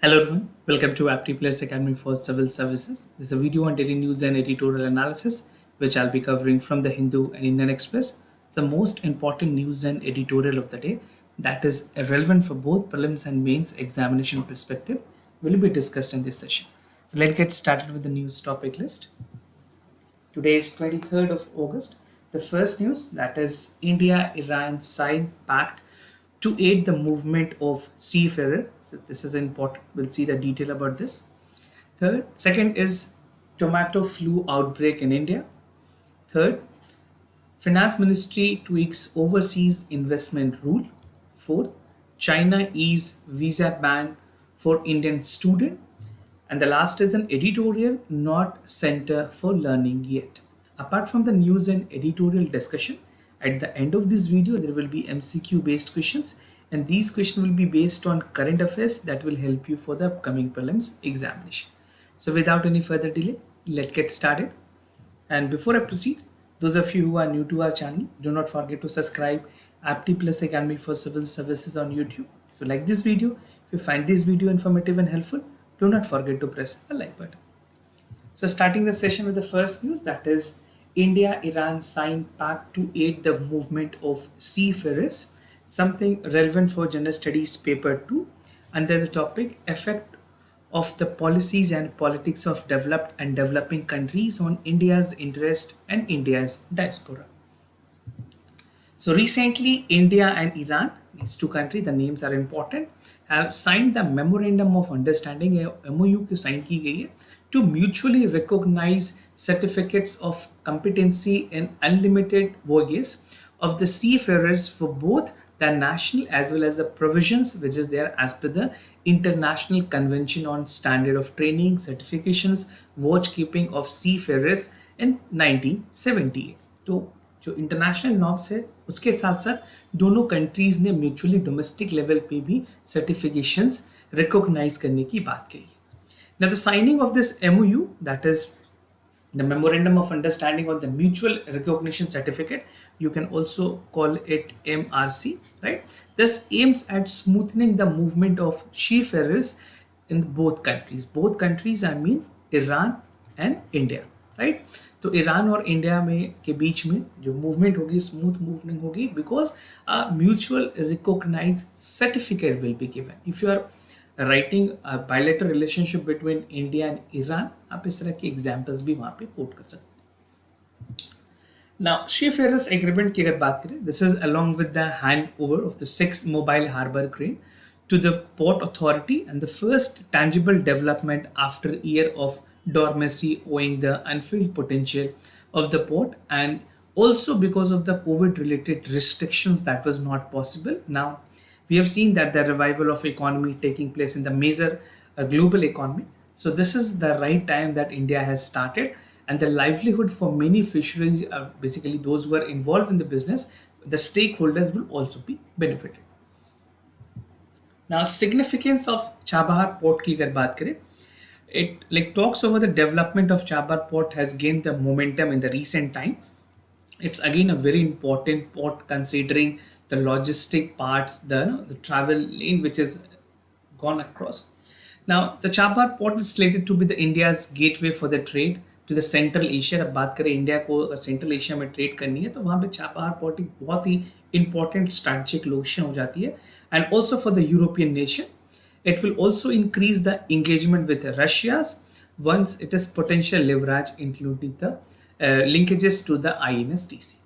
Hello everyone, welcome to Apti Plus Academy for Civil Services. This is a video on daily news and editorial analysis, which I'll be covering from the Hindu and Indian Express. The most important news and editorial of the day that is relevant for both prelims and mains examination perspective will be discussed in this session. So let's get started with the news topic list. Today is 23rd of August. The first news that is India-Iran sign pact to aid the movement of seafarers. So this is important. We'll see the detail about this. Second is tomato flu outbreak in India. Third, Finance Ministry tweaks overseas investment rule. Fourth, China ease visa ban for Indian student. And the last is an editorial, not center for learning yet. Apart from the news and editorial discussion, at the end of this video, there will be MCQ based questions, and these questions will be based on current affairs that will help you for the upcoming prelims examination. So without any further delay, let's get started. And before I proceed, those of you who are new to our channel, do not forget to subscribe Apti Plus Academy for Civil Services on YouTube. If you like this video, if you find this video informative and helpful, do not forget to press the like button. So starting the session with the first news, that is India-Iran sign pact to aid the movement of seafarers, something relevant for General Studies paper 2 under the topic effect of the policies and politics of developed and developing countries on India's interest and India's diaspora. So recently, India and Iran, these two countries, the names are important, have signed the Memorandum of Understanding, MOU की sign की गई है, to mutually recognize certificates of competency in unlimited voyages of the seafarers for both the national as well as the provisions which is there as per the International Convention on Standard of Training, Certifications, Watch Keeping of Seafarers in 1978. तो जो international norms है उसके साथ साथ दोनों countries ने mutually domestic level पे भी सर्टिफिकेशंस रिकॉग्नाइज करने की बात कही. Now the signing of this MOU, that is the Memorandum of Understanding on the Mutual Recognition Certificate, you can also call it MRC, right? This aims at smoothing the movement of seafarers in both countries. Both countries, I mean Iran and India, right? तो Iran और India में के बीच में जो movement होगी smooth movement होगी because mutual recognize certificate will be given. If you are writing bilateral relationship between India and Iran, आप इस तरह के एग्जांपल्स भी वहां पे कोट कर सकते हैं. नाउ सीफेयरर्स एग्रीमेंट की अगर बात करें, this is along with the hand over of the 6 mobile harbour crane to the port authority and the first tangible development after a year of dormancy owing the unfilled potential of the port and also because of the COVID related restrictions that was not possible. Now we have seen that the revival of economy taking place in the major global economy. So this is the right time that India has started, and the livelihood for many fisheries, basically those who are involved in the business, the stakeholders will also be benefited. Now, significance of Chabahar port की अगर बात करें, it like talks over the development of Chabahar port has gained the momentum in the recent time. It's again a very important port considering the logistic parts, the travel lane which is gone across. Now, the Chabahar port is slated to be the India's gateway for the trade to the Central Asia. अब बात करें India को अगर central Asia में trade करनी है तो वहाँ पे चाबहार पोर्ट एक बहुत ही important strategic location हो जाती है. And also for the European nation, it will also increase the engagement with Russia's once it is potential leverage, including the linkages to the INSTC.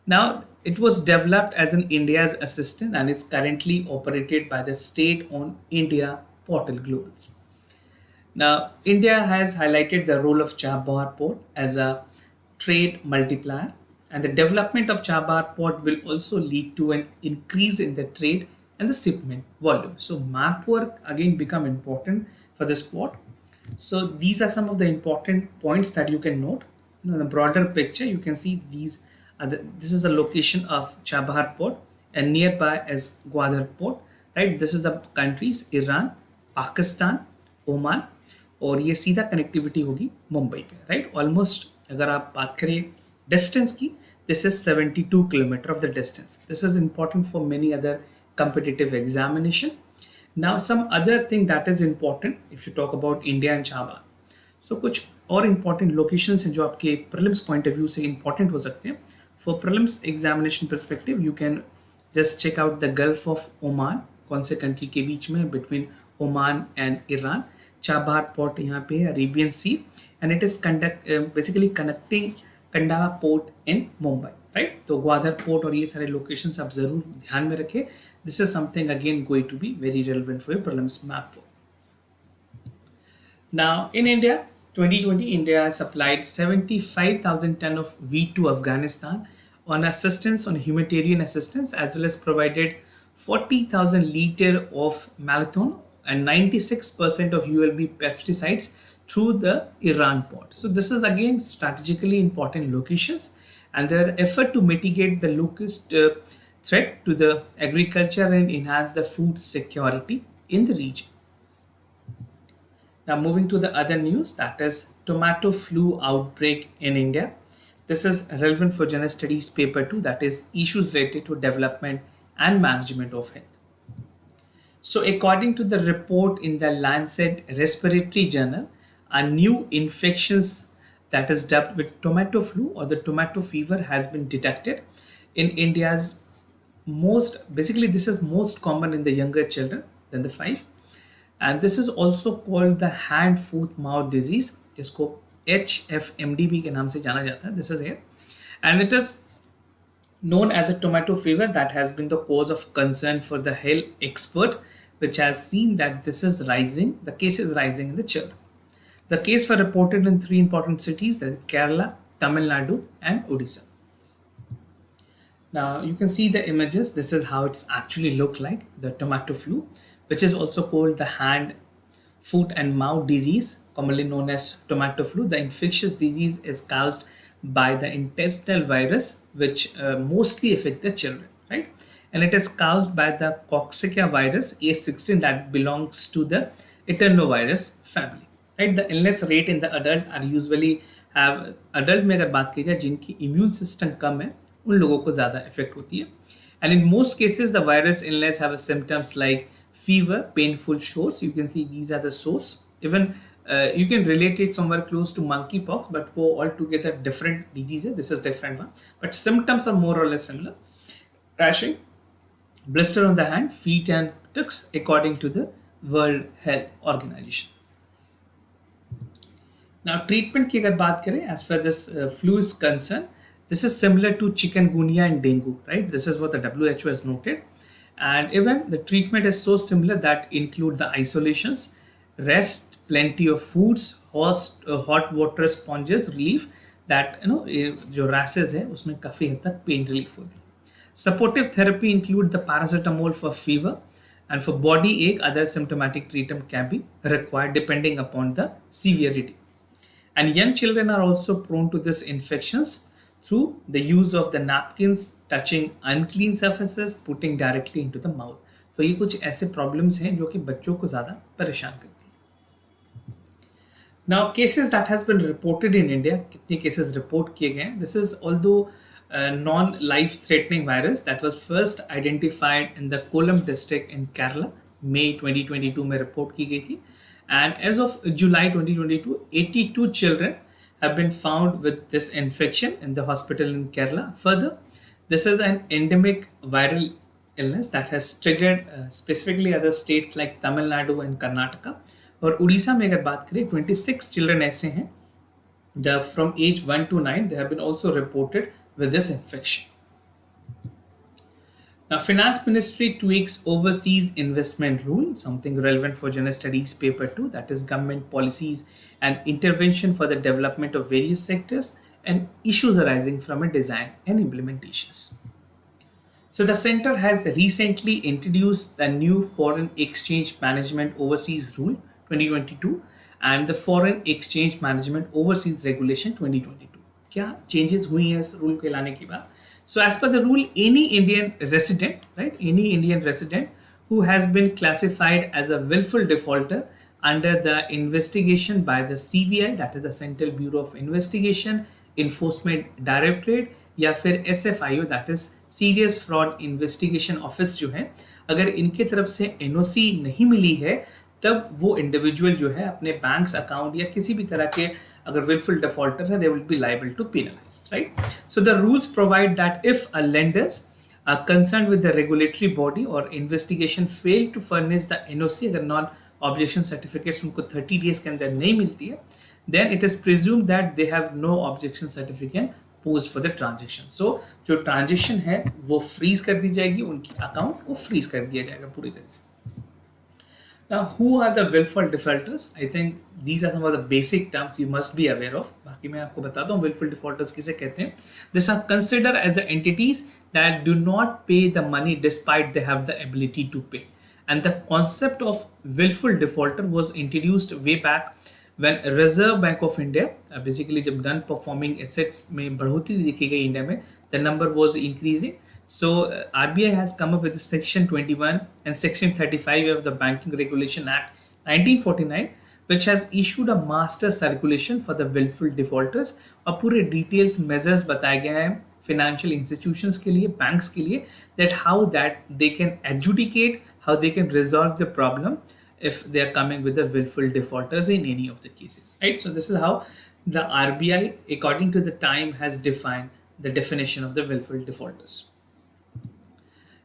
Now, it was developed as an India's assistant and is currently operated by the state-owned India Portal Globals. Now, India has highlighted the role of Chabahar port as a trade multiplier, and the development of Chabahar port will also lead to an increase in the trade and the shipment volume. So map work again become important for this port. So these are some of the important points that you can note. In the broader picture, you can see these are this is the location of Chabahar port, and nearby is Gwadar port, right? This is the countries Iran, Pakistan, Oman, और ये सीधा connectivity होगी मुंबई पे, right? Almost अगर आप बात करें distance की, this is 72 kilometer of the distance. This is important for many other competitive examination. Now some other thing that is important if you talk about India and Java. So कुछ और important locations हैं जो आपके prelims point of view से important हो सकते हैं. For prelims examination perspective, you can just check out the Gulf of Oman. कौन से country के बीच में, between Oman and Iran. Chabahar port यहाँ पे है, Arabian Sea, and it is basically connecting Kandahar port in Mumbai, right? तो Gwadar port और ये सारे लोकेशंस आप जरूर ध्यान में रखें. This is something again going to be very relevant for your prelims map. Now in India, 2020, India has supplied 75,000 ton of wheat to Afghanistan on assistance, on humanitarian assistance, as well as provided 40,000 liter of marathon and 96% of ULB pesticides through the Iran port. So this is again strategically important locations, and their effort to mitigate the locust threat to the agriculture and enhance the food security in the region. Now moving to the other news, that is tomato flu outbreak in India. This is relevant for General Studies paper 2, that is issues related to development and management of health. So according to the report in the Lancet Respiratory Journal, a new infections that is dubbed with tomato flu or the tomato fever has been detected in India's this is most common in the younger children than the 5. And this is also called the hand foot mouth disease, जिसको HFMDB के नाम से जाना जाता है. This is here, and it is known as a tomato fever that has been the cause of concern for the health expert, which has seen that this is rising. The case is rising in the children. The case were reported in 3 important cities, that is Kerala, Tamil Nadu, and Odisha. Now you can see the images. This is how it's actually look like, the tomato flu, which is also called the hand, foot and mouth disease, commonly known as tomato flu. The infectious disease is caused by the intestinal virus, which mostly affect the children, right? And it is caused by the Coxiella virus A16 that belongs to the Eternovirus family, right? The illness rate in the adult are usually have adult में अगर बात की जाए जिनकी immune system कम है उन लोगों को ज़्यादा effect होती है. And in most cases the virus illness have symptoms like fever, painful sores. You can see these are the sores. Even you can relate it somewhere close to monkeypox, but for altogether different diseases. This is different one, but symptoms are more or less similar. Rashing, blister on the hand, feet and tucks, according to the World Health Organization. Now treatment की अगर बात करें, as far this flu is concerned, this is similar to chikungunya and dengue, right? This is what the WHO has noted. And even the treatment is so similar that include the isolations, rest, plenty of foods, hot water sponges, relief that जो rashes है उसमें काफ़ी हद तक pain relief होती है. Supportive therapy include the paracetamol for fever, and for body ache other symptomatic treatment can be required depending upon the severity. And young children are also prone to this infections through the use of the napkins, touching unclean surfaces, putting directly into the mouth. तो ये कुछ ऐसे problems हैं जो कि बच्चों को ज़्यादा परेशान करती हैं. Now cases that has been reported in India, कितने cases report किए गए हैं? This is although non-life threatening virus that was first identified in the Kollam district in Kerala, May 2022 में report की गई थी. And as of July 2022, 82 children have been found with this infection in the hospital in Kerala. Further, this is an endemic viral illness that has triggered specifically other states like Tamil Nadu and Karnataka. और उड़ीसा में अगर बात करें 26 children ऐसे हैं from age 1 to 9 they have been also reported with this infection. Now, Finance Ministry tweaks overseas investment rule, something relevant for General Studies paper 2, that is government policies and intervention for the development of various sectors and issues arising from a design and implementations. So the center has recently introduced the new Foreign Exchange Management Overseas Rule 2022 and the Foreign Exchange Management Overseas Regulation 2022. क्या changes हुई हैं इस rule के लाने के बाद? So as per the rule, any Indian resident, right, any Indian resident who has been classified as a willful defaulter under the investigation by the CBI, that is the Central Bureau of Investigation, Enforcement Directorate, या फिर SFIO, that is Serious Fraud Investigation Office जो है, अगर इनके तरफ से NOC नहीं मिली है तब वो इंडिविजुअल जो है अपने बैंक्स अकाउंट या किसी भी तरह के अगर willful defaulter है, they will be liable to penalized, right? So the rules provide that if a lenders are concerned with the regulatory body or investigation fail to furnish the NOC, अगर non objection certificates उनको 30 days के अंदर नहीं मिलती है, then it is presumed that they have no objection certificate posed for the transaction. So जो transaction है वो freeze कर दी जाएगी, उनकी account को freeze कर दिया जाएगा पूरी तरह से. Now, who are the willful defaulters? I think these are some of the basic terms you must be aware of. बाकी मैं आपको बताता हूँ willful defaulters किसे कहते हैं. These are considered as the entities that do not pay the money despite they have the ability to pay. And the concept of willful defaulter was introduced way back when Reserve Bank of India, basically जब non-performing assets में बढ़ोतरी देखी गई India में, the number was increasing. So RBI has come up with Section 21 and Section 35 of the Banking Regulation Act 1949, which has issued a master circulation for the willful defaulters. और पूरे details measures बताए गए हैं financial institutions के लिए, banks के लिए, that how that they can adjudicate, how they can resolve the problem if they are coming with the willful defaulters in any of the cases, right? So this is how the RBI, according to the time, has defined the definition of the willful defaulters.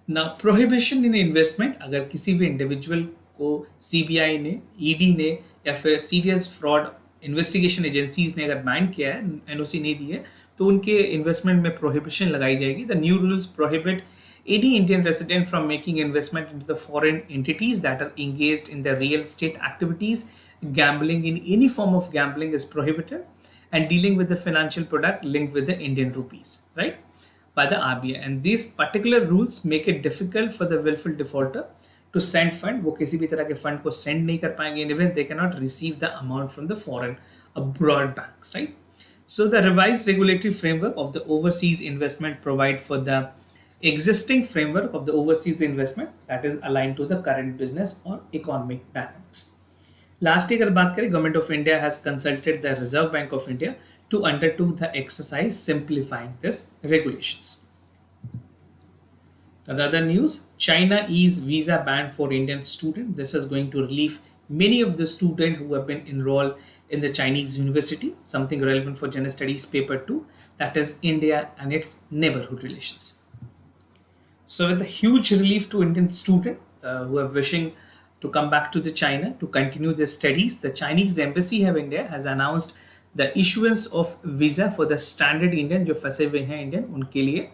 ना prohibition इन investment, अगर किसी भी individual को CBI ने, ED ने या फिर serious fraud investigation agencies ने अगर बैन किया है, एनओसी नहीं दी है, तो उनके इन्वेस्टमेंट में प्रोहिबिशन लगाई जाएगी. The new rules prohibit any Indian resident from making investment into the foreign entities that are engaged in the real estate activities. Gambling in any form of gambling is prohibited, and dealing with the financial product linked with the Indian rupees, right, by the RBI. And these particular rules make it difficult for the willful defaulter to send fund. वो किसी भी तरह के fund को send नहीं कर पाएंगे, and even they cannot receive the amount from the foreign abroad banks, right? So the revised regulatory framework of the overseas investment provide for the existing framework of the overseas investment that is aligned to the current business or economic dynamics. Lastly, अगर बात करें, Government of India has consulted the Reserve Bank of India to undertake the exercise simplifying this regulations. Another news, China ease visa ban for Indian students. This is going to relieve many of the students who have been enrolled in the Chinese university, something relevant for General Studies paper 2, that is India and its neighborhood relations. So with a huge relief to Indian students who are wishing to come back to the China to continue their studies, the Chinese Embassy of India has announced the issuance of visa for the standard Indian जो फंसे हुए हैं Indian उनके लिए.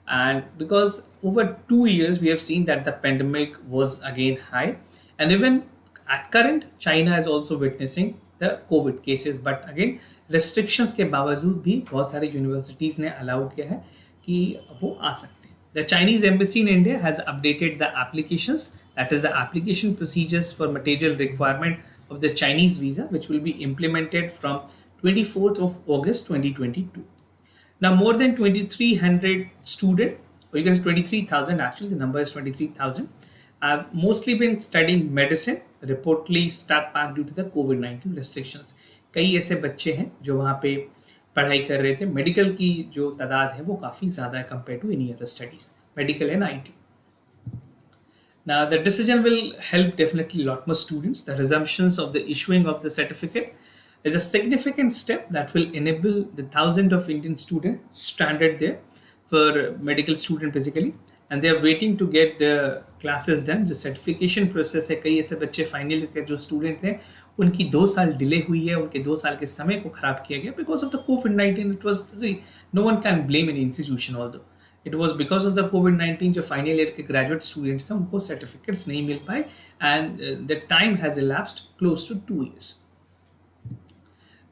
And because over 2 years we have seen that the pandemic was again high, and even at current China is also witnessing the COVID cases, but again restrictions के बावजूद भी बहुत सारी यूनिवर्सिटीज़ ने अलाउ किया है कि वो आ सकते हैं. The Chinese Embassy in India has updated the applications, that is the application procedures for material requirement of the Chinese visa, which will be implemented from 24th of August 2022. Now more than 2,300 students, or you can say 23,000 actually, the number is 23,000, have mostly been studying medicine, reportedly stuck back due to the COVID-19 restrictions. कई ऐसे बच्चे हैं जो वहाँ पे पढ़ाई कर रहे थे. मेडिकल की जो तादाद है वो काफ़ी ज़्यादा है compare to any other studies, medical and IT. Now the decision will help definitely a lot more students. The resumptions of the issuing of the certificate is a significant step that will enable the thousands of Indian students stranded there for medical student basically, and they are waiting to get their classes done. जो certification process है, कई ऐसे बच्चे final year के जो student थे उनकी 2 साल डिले हुई है, उनके 2 साल के समय को खराब किया गया because of the COVID-19. It was, no one can blame any institution, although it was because of the COVID-19 जो फाइनल ईयर के ग्रेजुएट स्टूडेंट्स थे उनको सर्टिफिकेट्स नहीं मिल पाए, and the time has elapsed close to 2 years.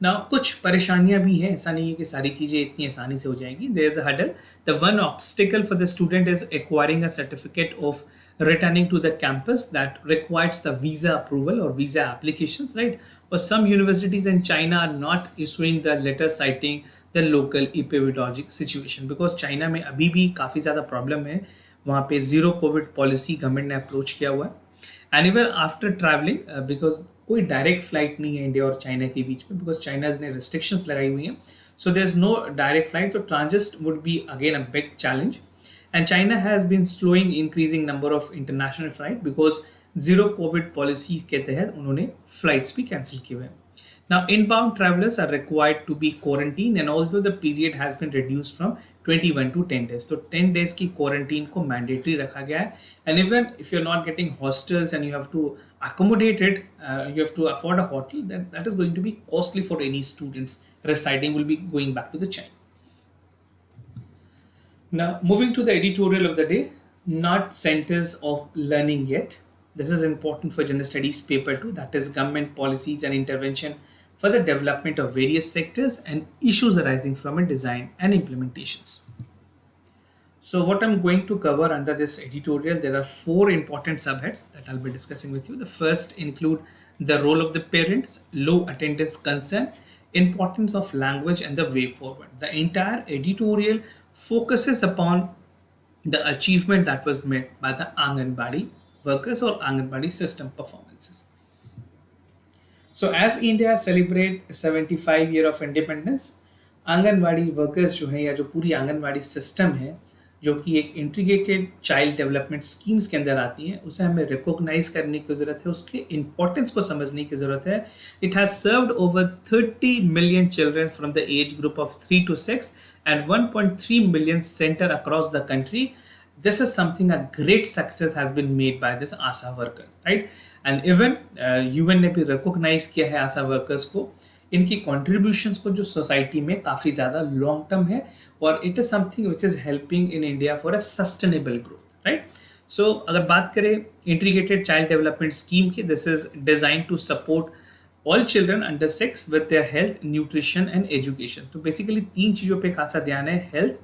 Now कुछ परेशानियां भी हैं, ऐसा नहीं है कि सारी चीज़ें इतनी आसानी से हो जाएंगी. There is a hurdle. The one obstacle for the student is acquiring a certificate of returning to the campus that requires the visa approval or visa applications, right? Or some universities in China are not issuing the letter citing the local epidemiologic situation because China में अभी भी काफ़ी ज़्यादा problem है. वहाँ पे zero Covid policy government ने approach किया हुआ है. And even after travelling, because कोई डायरेक्ट फ्लाइट नहीं है इंडिया और चाइना के बीच में, बिकॉज चाइनाज ने रिस्ट्रिक्शंस लगाई हुई हैं. So there is no direct flight, तो transit would be again a big challenge. And China has been slowing increasing number of international flight because zero COVID policy के तहत उन्होंने flights भी cancel किए हुए हैं. Now, inbound travelers are required to be quarantined, and although the period has been reduced from 21 to 10 days, तो 10 days की quarantine को mandatory रखा गया है. And even if you're not getting hostels and you have to accommodate it, you have to afford a hotel, then that is going to be costly for any students residing will be going back to the China. Now, moving to the editorial of the day, not centers of learning yet. This is important for General Studies paper 2, that is government policies and intervention for the development of various sectors and issues arising from a design and implementations. So what I'm going to cover under this editorial, there are four important subheads that I'll be discussing with you. The first include the role of the parents, low attendance concern, importance of language and the way forward. The entire editorial focuses upon the achievement that was made by the Anganwadi workers or Anganwadi system performances. So as India celebrate 75 year of independence, anganwadi workers जो हैं या जो पूरी anganwadi system है जो कि एक integrated child development schemes के अंदर आती हैं, उसे हमें रिकॉग्नाइज करने की ज़रूरत है, उसके इंपॉर्टेंस को समझने की ज़रूरत है. It has served over 30 million children from the age group of 3 to 6 and 1.3 million center across the country. This is something a great success has been made by this ASA workers, right? And even UN ने भी recognize किया है ASA workers को, इनकी contributions को जो society में काफ़ी ज़्यादा long term है और it is something which is helping in India for a sustainable growth, right? So अगर बात करें integrated child development scheme की, this is designed to support all children under 6 with their health, nutrition and education. तो basically तीन चीज़ों पे खासा ध्यान है, health,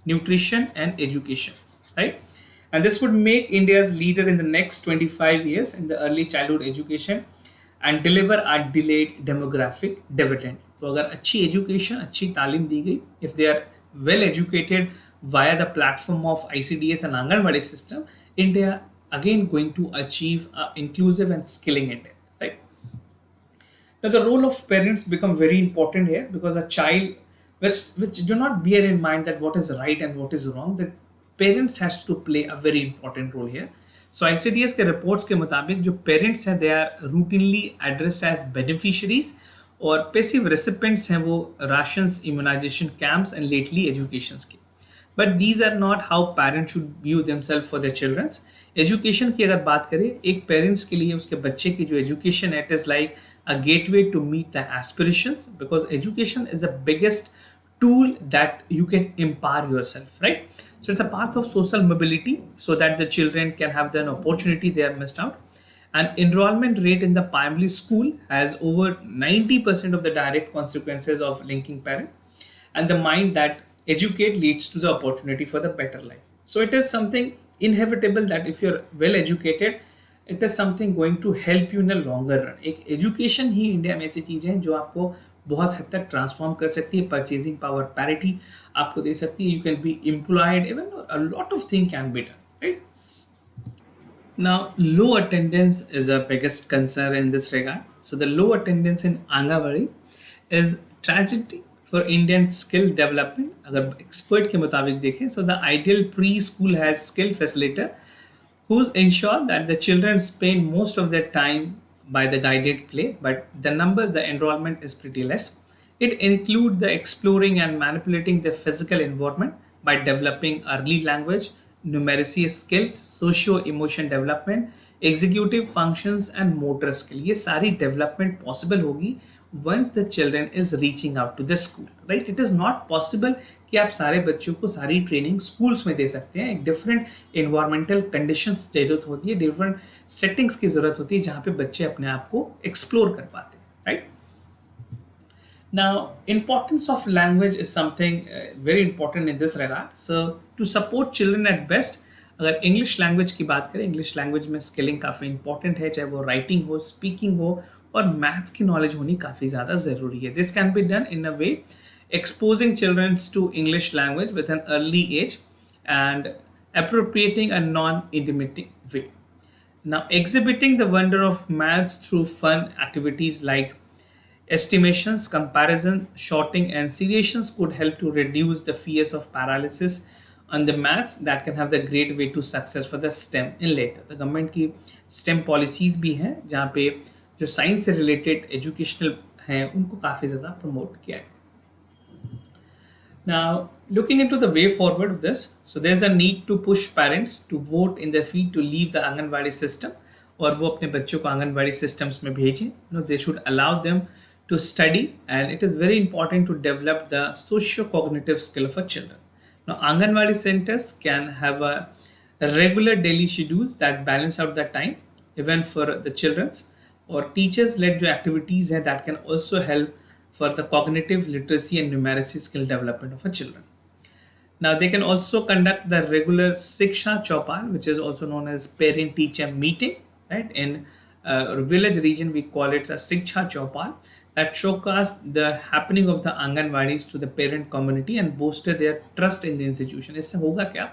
nutrition and education, right? And this would make India's leader in the next 25 years in the early childhood education and deliver a delayed demographic dividend. तो अगर अच्छी education, अच्छी तालीम दी गई, if they are well educated via the platform of ICDS and Anganwadi system, India again going to achieve inclusive and skilling India, right? Now the role of parents become very important here because a child which do not bear in mind that what is right and what is wrong, that parents has to play a very important role here. So ICDS के reports के मुताबिक जो parents हैं, they are routinely addressed as beneficiaries और passive recipients हैं वो rations, immunization camps and lately educations के. But these are not how parents should view themselves for their children's. Education की अगर बात करें, एक parents के लिए उसके बच्चे की जो education है, it is like a gateway to meet the aspirations because education is the biggest tool that you can empower yourself, right? So it's a path of social mobility so that the children can have an opportunity they have missed out. And enrollment rate in the primary school has over 90% of the direct consequences of linking parent and the mind that educate leads to the opportunity for the better life. So it is something inevitable that if you're well educated, it is something going to help you in a longer run. एक education ही India में ऐसी चीज़ है जो आपको बहुत हद तक transform कर सकती है, परचेजिंग पावर पैरिटी आपको दे सकती है, you can be employed, even a lot of thing can be done, right? Now, low attendance is a biggest concern in this regard. So the low attendance in Anganwadi is tragedy for Indian skill development. अगर expert के मुताबिक देखें, so the ideal preschool has skill facilitator who ensure that the children spend most of their time by the guided play, but the numbers, the enrollment is pretty less. It includes the exploring and manipulating the physical environment by developing early language, numeracy skills, socio-emotion development, executive functions and motor skill. ये सारी development possible होगी once the children is reaching out to the school, right? It is not possible कि आप सारे बच्चों को सारी training schools में दे सकते हैं. एक डिफरेंट इन्वायरमेंटल कंडीशंस जरूरत होती है, डिफरेंट सेटिंग्स की जरूरत होती है जहाँ पे बच्चे अपने आप को एक्सप्लोर कर पाते हैं, right? Now, importance of language is something very important in this regard. So, to support children at best, अगर इंग्लिश लैंग्वेज की बात करें, इंग्लिश लैंग्वेज में स्किलिंग काफ़ी इंपॉर्टेंट है, चाहे वो राइटिंग हो, स्पीकिंग हो और मैथ्स की नॉलेज होनी काफ़ी ज़्यादा ज़रूरी है. This can be done in a way exposing children to English language with an early age and appropriating a non-intimidating way. Now, exhibiting the wonder of maths through fun activities like estimations, comparison, shorting, and seriations could help to reduce the fears of paralysis on the maths that can have the great way to success for the STEM in later. The government की STEM policies भी हैं जहाँ पे जो science से related educational हैं उनको काफ़ी ज़्यादा प्रमोट किया है. Now, looking into the way forward of this, so there's a need to push parents to vote in their feet to leave the anganwadi system और वो अपने बच्चों को आंगनवाड़ी systems में भेजें. They should allow them to study, and it is very important to develop the socio-cognitive skill of our children. Now, anganwadi centers can have a regular daily schedules that balance out the time, even for the children's or teachers-led जो activities हैं that can also help for the cognitive literacy and numeracy skill development of our children. Now, they can also conduct the regular Siksha Chaupal, which is also known as parent-teacher meeting, right? In village region, we call it a Siksha Chaupal that showcase the happening of the Anganwadis to the parent community and bolster their trust in the institution. इससे होगा क्या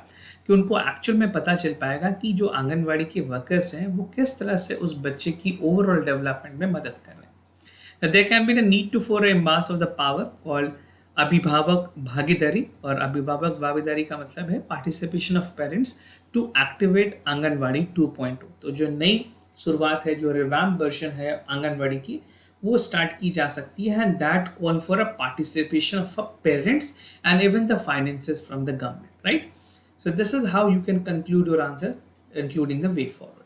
कि उनको actual में पता चल पाएगा कि जो आंगनवाड़ी के वर्कर्स हैं वो किस तरह से उस बच्चे की ओवरऑल डेवलपमेंट में मदद कर रहे हैं. There can be the need to for a mass of the power called अभिभावक भागीदारी और अभिभावक भागीदारी का मतलब है participation of parents to activate anganwadi 2.0. तो जो नई शुरुआत है, जो रिवैम्प वर्जन है आंगनवाड़ी की, वो स्टार्ट की जा सकती है and that call for a participation of parents and even the finances from the government, right? So this is how you can conclude your answer including the way forward.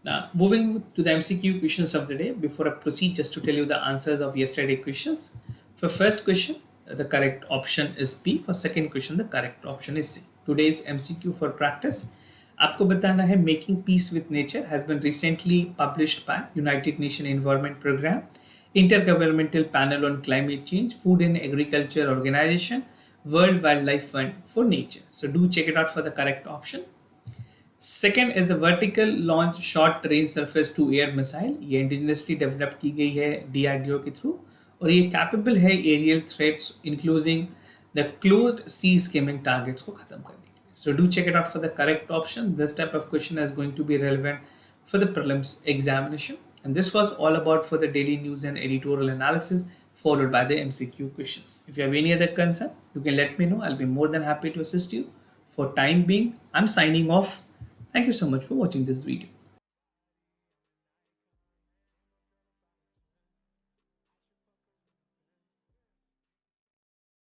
Now, moving to the MCQ questions of the day, before I proceed, just to tell you the answers of yesterday's questions. For first question, the correct option is B. For second question, the correct option is C. Today's MCQ for practice. आपको बताना है Making Peace with Nature has been recently published by United Nations Environment Program, Intergovernmental Panel on Climate Change, Food and Agriculture Organization, World Wildlife Fund for Nature. So do check it out for the correct option. Second is the vertical launch short range surface to air missile. ये indigenously develop की गई है DRDO के through और ये capable है aerial threats including the closed sea skimming targets को खत्म करने के लिए. So do check it out for the correct option. This type of question is going to be relevant for the prelims examination. And this was all about for the daily news and editorial analysis followed by the MCQ questions. If you have any other concern, you can let me know. I'll be more than happy to assist you. For time being, I'm signing off. Thank you so much for watching this video.